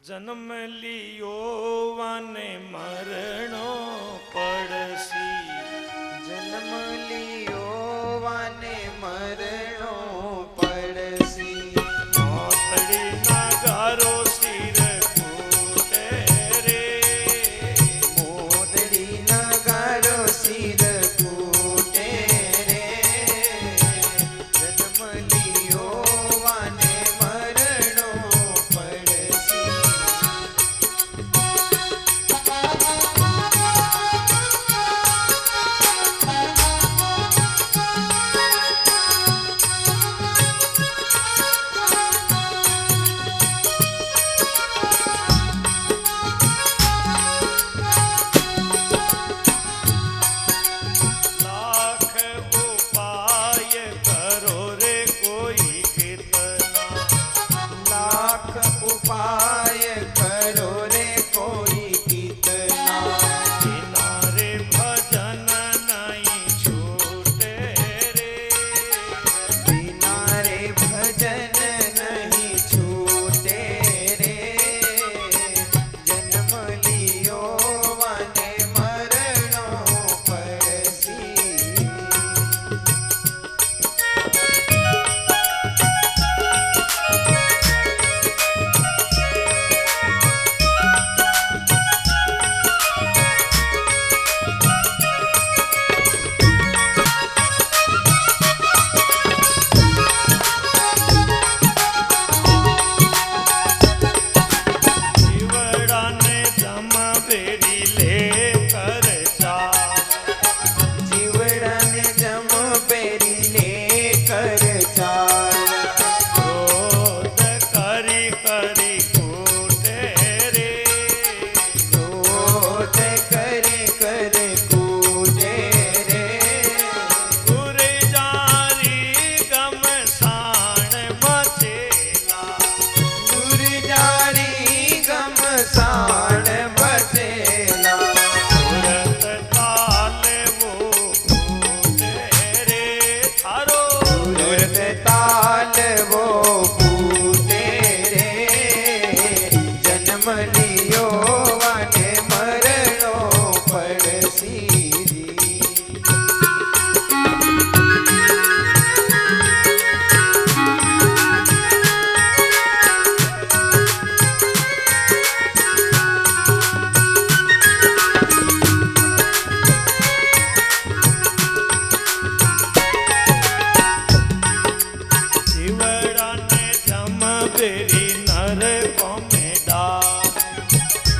जन्म लियो वाने मरणो पड़सी, जन्म लियो वाने मरणो पड़सी। मोतड़ी नगारो सिर कूटे रे, मोतड़ी नगारो सिर कूटे रे। जन्म लियो वाने मरणो पड़सी। लाख उपाय करो रे कोई कितना, लाख उपाय करो रे कोई कितना। बिना रे भजन नहीं छूटे रे, बिना रे भजन नहीं छूटे रे। जन्म लियो वाने मरणो पड़सी। जीवड़ा ने जम बेरी ले कर जा, जीवड़ा ने जम बेरी लेकर चाल। क्रोध करी करी कूटे रे, क्रोध करे करे कूटे रे। गुरे जारी गम साण बचेला, गुरजारी गमसाण बचेला। तुरत ताल वो कूटे रे थारो, तुरत ताल वो कूटे रे। जन्म लियो वाने मरणो पड़सी। जीवड़ा ने जम बेरी नर को में डाल,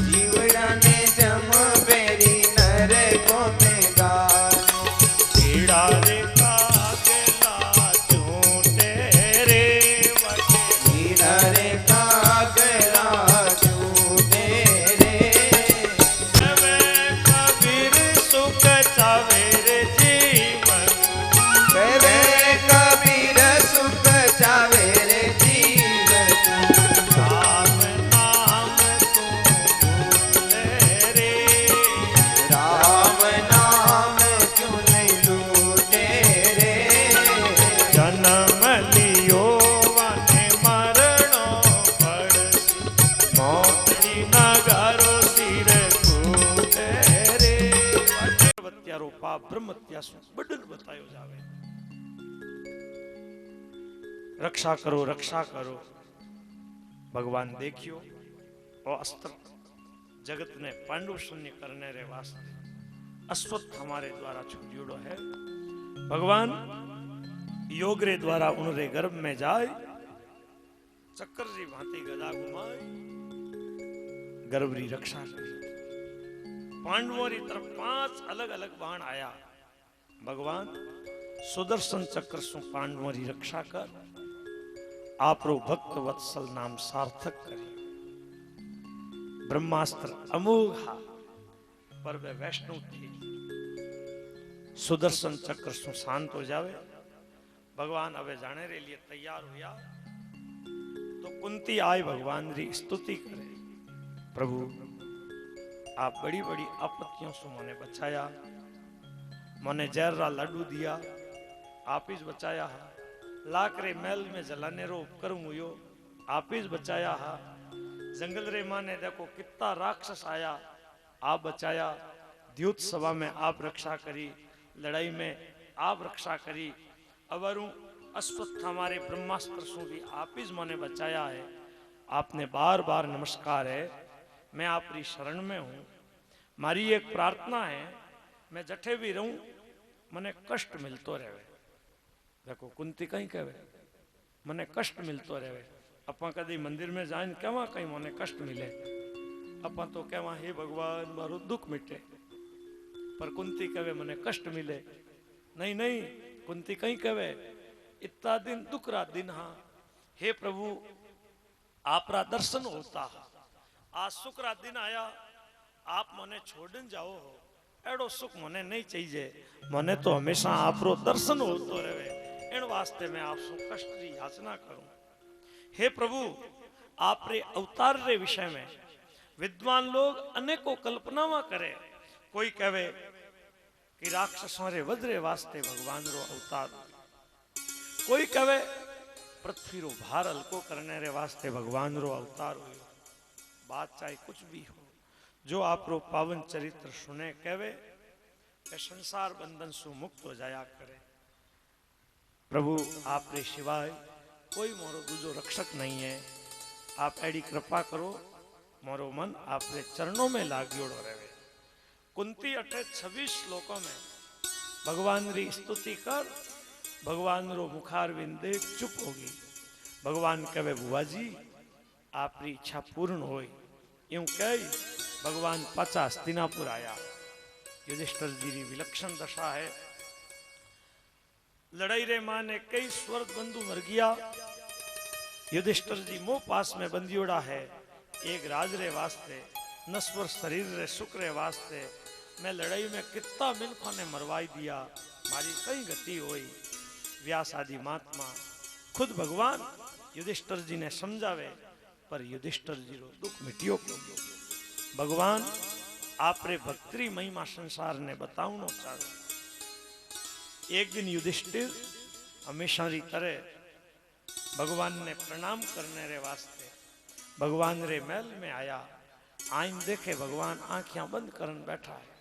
जीवड़ा ने जम बेरी नर को में गालो। पीड़ा रे कागला झूठे रे वटे, हीरा रे कागला झूठे रे। कवे कबीर सुख चावे रे जीवन, कवे कबीर सुख चावे रे जीवन। राम नाम तू भूले रे, राम नाम क्यों नहीं लूटे रे। जन्म लियो वाने मरणो पड़सी, मोतड़ी नगारो सिर कूटे रे। वत्यारो पाप ब्रह्मत्या सु बडन बतायो जावे। रक्षा करो भगवान देखियो वो अस्त्र जगत ने पांडु शून्य करने रे वास्ते अश्वत्थ हमारे द्वारा छुड़ियोड़ो है। भगवान योग रे द्वारा उनरे गर्भ में जाए, चक्कर जी भांति गदा घुमाए, गर्भ री रक्षा करी। पांडवों री तरफ 5 अलग अलग बाण आया। भगवान सुदर्शन चक्र सु पांडवों री रक्षा कर, आपरो भक्त वत्सल नाम सार्थक करी। ब्रह्मास्त्र अमोघा पर वे वैष्णव थी, सुदर्शन चक्र सु शांत हो जावे। भगवान अबे जाने रे लिए तैयार हुआ तो कुंती आए भगवान री स्तुति करे, प्रभु आप बड़ी बड़ी आपत्तियों से मने बचाया, मने जहर रा लड्डू दिया, आप ही बचाया है। लाकरे महल में जलाने रो उपक्रम हुयो, आप ही बचाया हा। जंगल रे माँ ने देखो कितना राक्षस आया, आप बचाया, द्युत सभा में आप रक्षा करी, लड़ाई में आप रक्षा करी, अवरु अश्वत्थ हमारे ब्रह्मास्त्र से भी आप ही मैंने बचाया है। आपने बार बार नमस्कार है, मैं आपकी शरण में हूँ। मारी एक प्रार्थना है, मैं जठे भी रहूं मने कष्ट मिलतो रहे। देखो कुंती कहीं कहे मने कष्ट मिलतो रहे। अपा कदी मंदिर में जाए कहवा कहीं मने कष्ट मिले, अपा तो कहवा हे भगवान मारो दुख मिटे, पर कुंती कहे मने कष्ट मिले। नहीं नहीं, कुंती कहीं कहे इतना दिन दुख रा दिन, हाँ हे प्रभु आपरा दर्शन होता, आज सुख रा दिन आया, आप मने छोड़न जाओ हो, एड़ो सुख मने नहीं चाहिए, मने तो हमेशा आपरो दर्शन होतो रहे। इन वास्ते मैं आपसे कष्ट की याचना करूं। हे प्रभु आपरे अवतार रे विषय में विद्वान लोग अनेकों कल्पनावा करे। कोई कहे कि राक्षसों रे वधरे वास्ते भगवान रो अवतार, कोई कहे पृथ्वी रो भार हल्को करने रे वास्ते भगवान रो अवतार हो। बात चाहे कुछ भी हो, जो आप रो पावन चरित्र सुने कहे कि संसार बंधन से मुक्त हो जाया करे। प्रभु आप रे सिवाय कोई मोरो दूजो रक्षक नहीं है, आप एडी कृपा करो, मोरो मन आप रे चरणों में लाग्योड़ो रहे। कुंती अठे 26 श्लोकों में भगवान री स्तुति कर, भगवान रो मुखारविंद देख चुप होगी। भगवान कहे बुआ जी आपरी इच्छा पूर्ण होई, यूं कह भगवान पाचा हस्तिनापुर आया। युधिष्ठिर जी की विलक्षण दशा है। लड़ाई रे मां ने कई स्वर्ग बंधु मर गया, युधिष्ठिर जी मोह पास में बंदियोड़ा है। एक राज रे वास्ते, नश्वर शरीर रे सुख रे वास्ते मैं लड़ाई में कितना मिनखों ने मरवाई दिया, मारी कई गति हुई। व्यास आदि महात्मा खुद भगवान युधिष्ठिर जी ने समझावे, पर युधिष्ठिर जी रो दुख मिटियो क्यों। भगवान आप रे भक्ति महिमा संसार ने बताऊनो चाहे। एक दिन युधिष्ठिर हमेशा री तरह भगवान ने प्रणाम करने रे वास्ते भगवान रे महल में आया। आइन देखे भगवान आंखियां बंद करन बैठा है।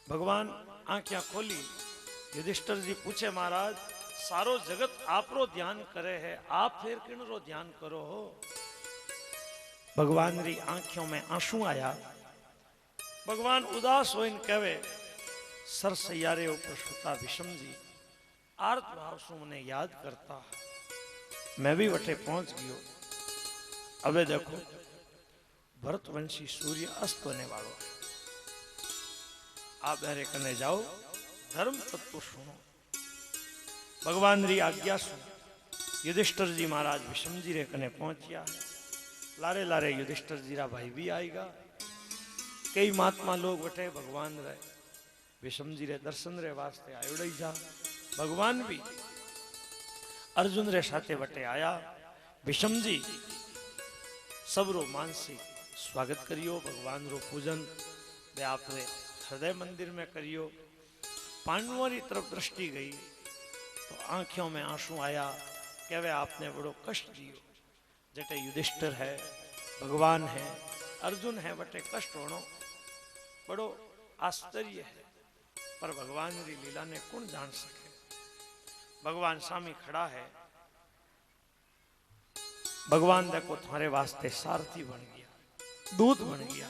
भगवान आंखियां खोली, युधिष्ठिर जी पूछे महाराज सारो जगत आपरो ध्यान करे है, आप फिर किनरो ध्यान करो हो। भगवान री आंखों में आंसू आया। भगवान उदास हो इन कहे सरसैयारे ऊपर सुता विषम जी आर्त भाव से मने याद करता, मैं भी वटे पहुंच गयो। अबे देखो भरतवंशी सूर्य अस्त होने वालों है, आप मेरे कने जाओ, धर्म तत्व सुनो। भगवान री आज्ञा सुनो। युधिष्ठिर जी महाराज विषम जी रे कने पहुंचिया है। लारे लारे युधिष्ठिर जी रा भाई भी आएगा। कई महात्मा लोग बटे भगवान रहे विषम जी रे दर्शन रे वास्ते आयोड़ई जा। भगवान भी अर्जुन रे साथे बटे आया। विषम जी सबरो मानसिक स्वागत करियो, भगवान रो पूजन वे आप रे हृदय मंदिर में करियो। पांडवों की तरफ दृष्टि गई तो आंखों में आंसू आया कि वे आपने बड़ो कष्ट दियो। जटे युधिष्ठिर है, भगवान है, अर्जुन है, बटे कष्ट होनो बड़ो आश्चर्य है, पर भगवान री लीला ने कौन जान सके। भगवान स्वामी खड़ा है। भगवान देखो तुम्हारे वास्ते सारथी बन गया, दूत बन गया,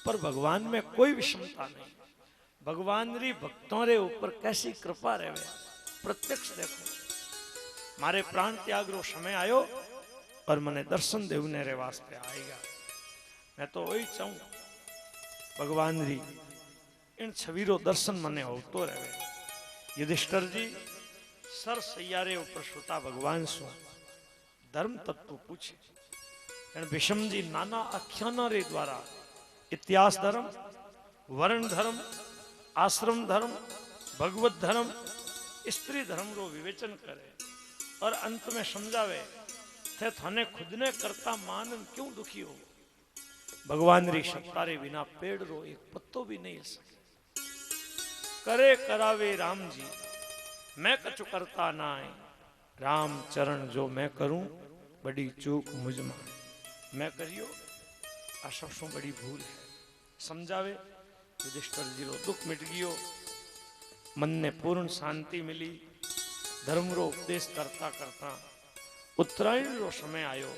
पर भगवान में कोई विषमता नहीं। भगवान री भक्तों रे ऊपर कैसी कृपा रहे, प्रत्यक्ष देखो। मारे प्राण त्याग रो समय आयो और मने दर्शन देवने रे वास्ते आएगा। मैं तो वही चाहूं भगवान री इन छवीरो दर्शन मने होतो रहे। युधिष्ठिर जी सर सैयारे ऊपर सुता भगवान सो धर्म तत्व पूछे। विषम जी नाना आख्याना रे द्वारा इतिहास धर्म, वर्ण धर्म, आश्रम धर्म, भगवत धर्म, स्त्री धर्म रो विवेचन करे और अंत में समझावे थे थाने खुद ने करता मान क्यों दुखी हो। भगवान री सत्तारे बिना पेड़ रो एक पत्तो भी नहीं सके। करे करावे राम जी मैं कछु करता ना है, राम चरण जो मैं करूं बड़ी चूक मुझ में मैं करियो आ सबसे बड़ी भूल है। समझावे युधिष्ठिर जी रो दुख मिट गयो, मन ने पूर्ण शांति मिली। धर्म रो उपदेश करता करता उत्तरायण रो समय आयो।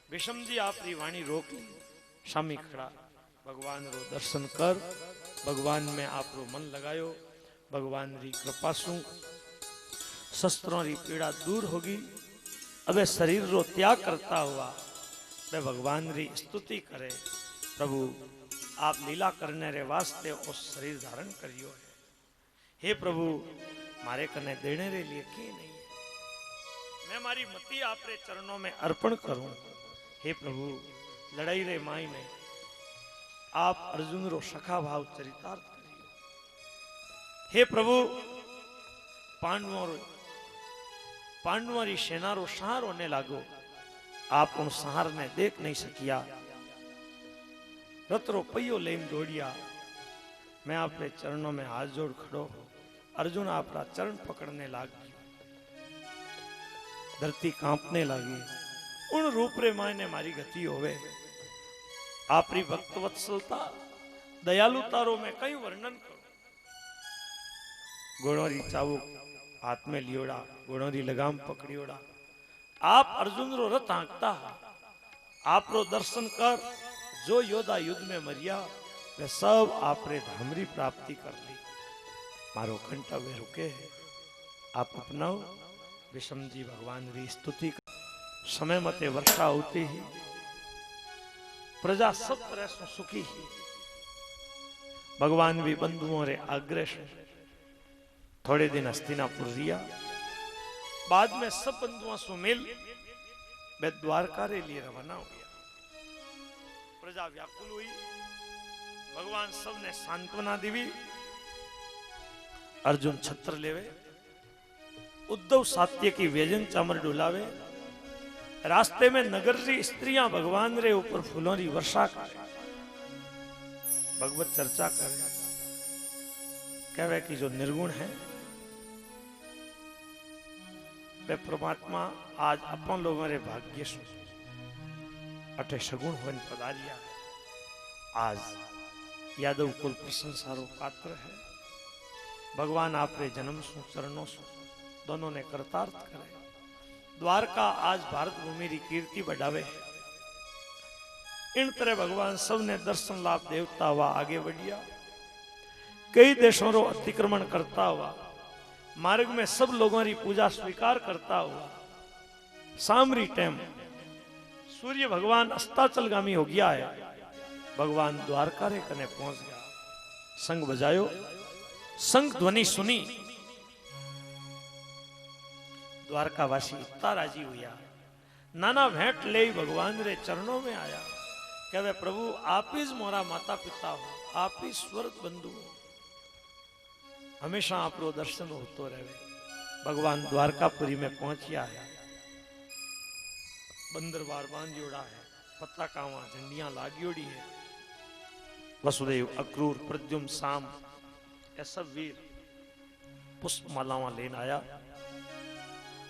विषम जी आपरी वाणी रोक ली, सामी खड़ा भगवान रो दर्शन कर, भगवान में आप रो मन लगायो। भगवान री कृपा सु शस्त्रों री पीड़ा दूर होगी। अबे शरीर रो त्याग करता हुआ वे भगवान री स्तुति करे, प्रभु आप लीला करने रे वास्ते उस शरीर धारण करियो है। हे प्रभु मारे कने देने रे लिए की नहीं है, मैं मारी मति आपरे चरणों में अर्पण करूं। हे प्रभु लड़ाई रे माई में आप अर्जुन रो सखा भाव चरितार्थ करियो। हे प्रभु पांडवों री सेना रो संहार होने लागो, आप उन संहार ने देख नहीं सकिया। रथ रो पहियो लेन दौड़िया, मैं आपके चरणों में हाथ जोड़ खड़ो हो। अर्जुन आपका चरण पकड़ने लाग गया, धरती कांपने लगी। उन रूप रे मायने मारी गति होवे। आपरी भक्त वत्सलता दयालुता रो मैं कई वर्णन करूं। गुणोरी चाबुक हाथ में लियोड़ा, गुणोरी लगाम पकड़ियोड़ा, आप अर्जुन रो रथ आंकता, आप रो दर्शन कर जो योद्धा युद्ध में मरिया वे सब आपरे धामरी प्राप्ति कर ली। मारो घंटा वे रुके है, आप अपनाओ। विषम जी भगवान री स्तुति कर। समय मते वर्षा होती ही प्रजा सब तरह से सुखी ही। भगवान भी बंधुओं रे आग्रह से थोड़े दिन हस्तिनापुर रिया। बाद में सब बंधुओं से मिल वे द्वारका रे लिए रवाना हो गया। प्रजा व्याकुल हुई, भगवान सबने सांत्वना दी। अर्जुन छत्र लेवे, उद्धव सात्य की व्यजन चामर डुलावे। रास्ते में नगर री स्त्रियां भगवान रे ऊपर फूलों री वर्षा करे, भगवत चर्चा करे। कहवे कि जो निर्गुण है वे परमात्मा आज अपन लोगों रे भाग्य से अठे सगुण होने पधारिया। आज यादव कुल प्रशंसारो पात्र है। भगवान आपरे जन्म सु चरणों सु दोनों ने कर्तार्थ करे। द्वारका आज भारत भूमि की कीर्ति बढ़ावे है। इन तरह भगवान सब ने दर्शन लाभ देवता हुआ आगे बढ़िया। कई देशों रो अतिक्रमण करता हुआ मार्ग में सब लोगों की पूजा स्वीकार करता हुआ सामरी टाइम सूर्य भगवान अस्ताचलगामी हो गया है। भगवान द्वारका रे कने पहुंच गया। संग बजायो, संग ध्वनि सुनी। द्वारकावासी इतना राजी हुआ, नाना भेंट ले भगवान रे चरणों में आया। कहवे प्रभु आप ही मोरा माता पिता हो, आप ही स्वर्ग बंधु हो, हमेशा आपरो दर्शन होतो रहे। भगवान द्वारकापुरी में पहुंचिया है। बंदरवार बांधियोड़ा है, पताकावां झंडियां लागियोड़ी है। वसुदेव, अक्रूर, प्रद्युम्न, साम ये सब वीर पुष्प मालावां लेने आया।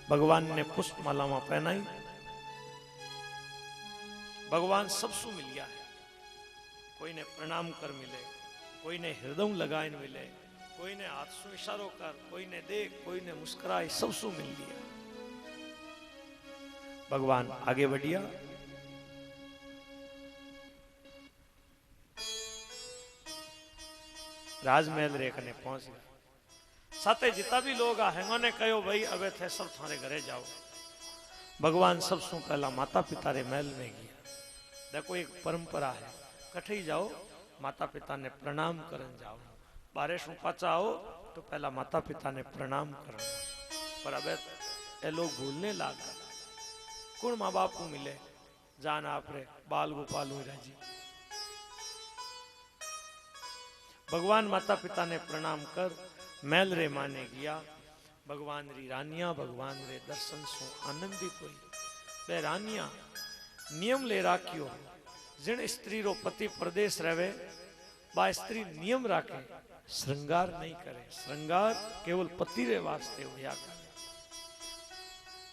भगवान ने पुष्प मालावां पहनाई। भगवान सबसु मिल गया है। कोई ने प्रणाम कर मिले, कोई ने हृदय लगाए मिले, कोई ने हाथ से इशारो कर, कोई ने देख, कोई ने मुस्कुराए, सबसु मिल लिया। भगवान आगे बढ़िया। राजमहल रे कने पहुंच गया। साथे जितना भी लोग आएंगे ने कहो भाई अबे थे सब थारे घरे जाओ। भगवान सबसु पहला माता पिता रे महल में गया। देखो एक परंपरा है, कठे जाओ माता पिता ने प्रणाम करन जाओ। बारे सु पाचा आओ तो पहला माता पिता ने प्रणाम करना। पर अब ये लोग भूलने लगा। कौन माँ बाप को मिले जान आपरे बाल गोपाल हो राजी। भगवान माता पिता ने प्रणाम कर मैल रे माने गया। भगवान री रानिया भगवान रे दर्शन सो आनंदित हुई। वे रानिया नियम ले राखियो, जिन स्त्री रो पति प्रदेश रहे बा स्त्री नियम राखे, श्रृंगार नहीं करे। श्रृंगार केवल पति रे वास्ते होया करे।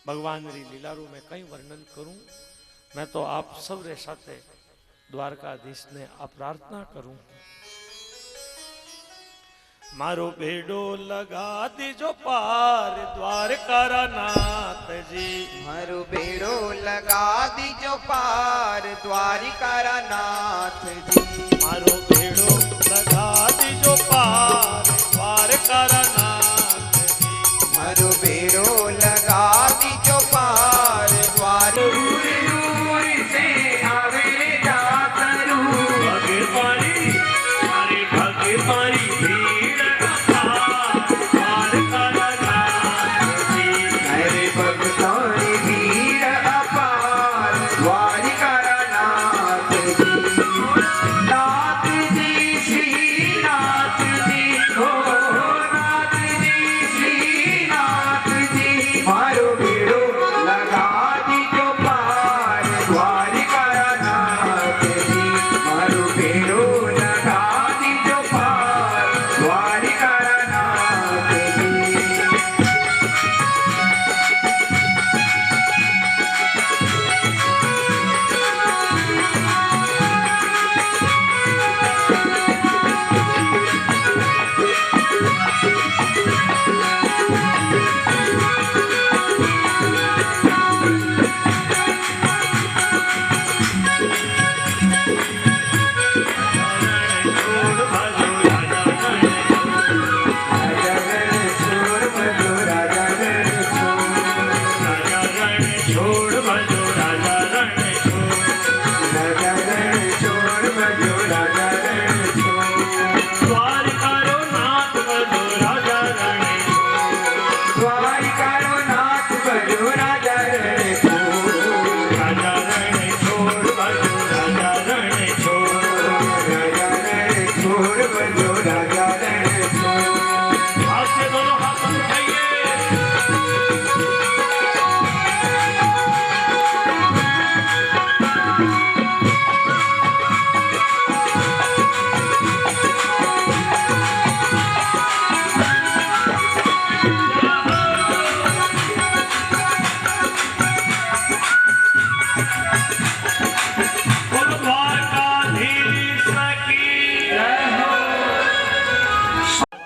भगवान री लीलारू में कई वर्णन करूं। मैं तो आप सब रे साथे द्वारकाधीश ने आ प्रार्थना करूं। मारो बेड़ो लगा दीजो पार द्वारका नाथ जी। मारो बेड़ो लगा दीजो पार द्वारिका नाथ जी। मारो बेड़ो लगा दीजो पार द्वारका नाथ जी। मारो बेड़ो लगा दीजो पार द्वारिका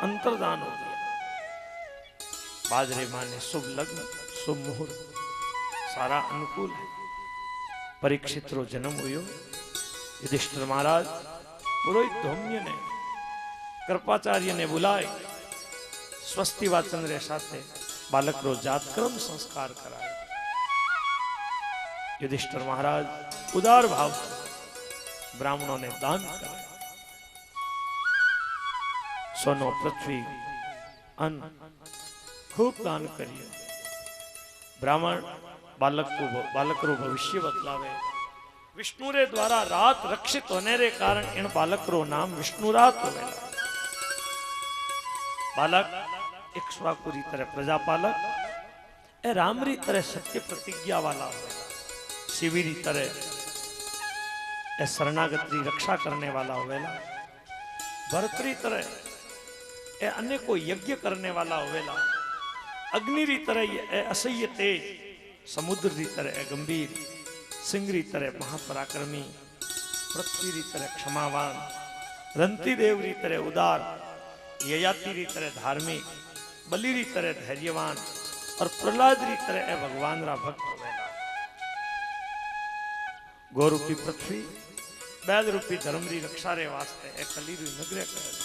अंतर्दान हो गया। बाजरे माने शुभ लग्न शुभ मुहूर्त सारा अनुकूल है। परीक्षित रो जन्म हुयो। युधिष्ठिर महाराज पुरोहित धौम्य ने कृपाचार्य ने बुलाए स्वस्ति वाचन रे साथे बालक रो जातक्रम संस्कार कराए। युधिष्ठिर महाराज उदार भाव ब्राह्मणों ने दान कराया। सोनो पृथ्वी अन्न खूब दान करिए। ब्राह्मण बालक रो भविष्य बतलावे। विष्णु रे द्वारा रात रक्षित होने रे कारण इन बालक रो नाम विष्णुरात होवेला। बालक एक स्वाकुरी तरह प्रजापालक ए राम री तरह सत्य प्रतिज्ञा वाला होवेला। शिवी री तरह ए शरणागत री रक्षा करने वाला होवेला। भरत री तरह ए अन्य को यज्ञ करने वाला होवेला। अग्नि री तरह ए असह्य तेज, समुद्र री तरह ए गंभीर, सिंह री तरह महापराक्रमी, पृथ्वी री तरह क्षमावान, रंती देव री तरह उदार, ययाति री तरह धार्मिक, बलि री तरह धैर्यवान और प्रहलाद री तरह ए भगवान रा भक्त होवेला। गोरूपी पृथ्वी बैल रूपी धर्म री रक्षा रे वास्ते ए कली री नगरे करेला।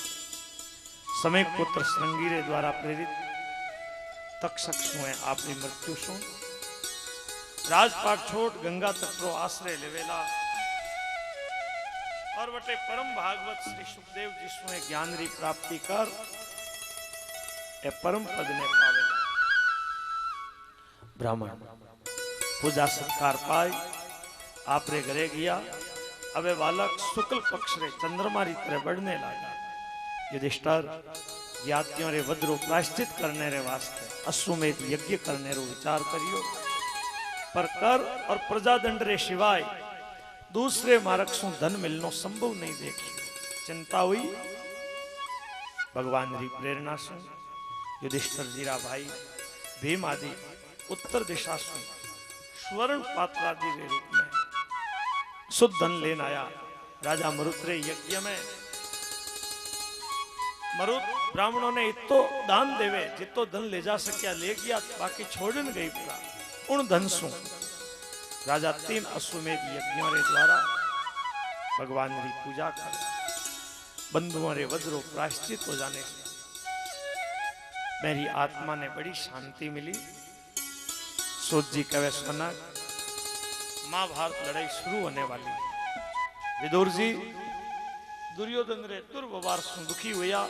समय पुत्र श्रृंगी रे द्वारा प्रेरित तक्षक सुए आपनी मृत्यु सु राजपाट छोड़ गंगा तट रो आश्रय लेवेला और वटे परम भागवत श्री सुखदेव जी सुए ज्ञान री प्राप्ति कर ए परम पद ने पावेला। ब्राह्मण पूजा सत्कार पाई आप रे घरे गया। अबे बालक शुक्ल पक्ष रे चंद्रमा री तरह बढ़ने लगा। युधिष्ठिर ज्ञातियों रे वज्रो प्रायश्चित करने रे वास्ते अश्वमेध यज्ञ करने रो विचार करियो। पर कर और प्रजादंड रे शिवाय दूसरे मार्ग सु धन मिलनो संभव नहीं देखियो। चिंता हुई। भगवान री प्रेरणा से युधिष्ठिर जीरा भाई भीम आदि उत्तर दिशा से स्वर्ण पात्र आदि के रूप में शुद्ध धन लेने आया। राजा मरुत रे यज्ञ में मरुत ब्राह्मणों ने इतो दान देवे जितो धन ले जा सकिया ले गया, बाकी छोड़न गई पूरा। उन धन सु राजा 3 अश्वमेध यज्ञों रे द्वारा भगवान री पूजा कर बंधुओं रे वज्रो प्रायश्चित हो जाने से मेरी आत्मा ने बड़ी शांति मिली। सूत जी कवे सनक महाभारत लड़ाई शुरू होने वाली। विदुर जी दुर्योधन रे दुर्व्यवहार से दुखी हुआ,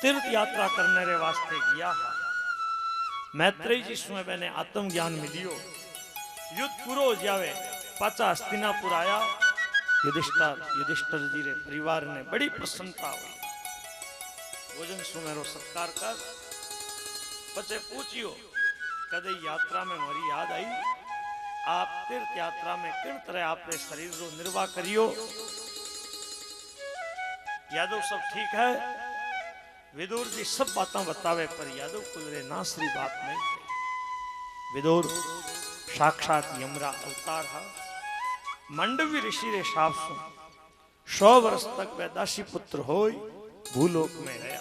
तीर्थ यात्रा करने रे वास्ते गया। मैत्रेय जी सुने मैंने आत्म ज्ञान मिलियो, युद्ध पूरो हो जावे पाचा हस्तिनापुर आया। युधिष्ठिर जी रे परिवार ने बड़ी प्रसन्नता हुई। भोजन सुमेरो सत्कार कर पचे पूछियो कदे यात्रा में मोरी याद आई, आप तीर्थ यात्रा में किन तरह आपने शरीर रो निर्वाह करियो। यादव सब ठीक है। विदुर जी सब बातें बतावे पर यादव कुल रे नासरी बात नहीं कही। विदुर साक्षात यमरा अवतार है। मंडवी ऋषि रे शाप सु 100 वर्ष तक वह दासी पुत्र होय भूलोक में रहा।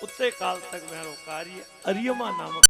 उतने काल तक मेरो कार्य अरियमा नामक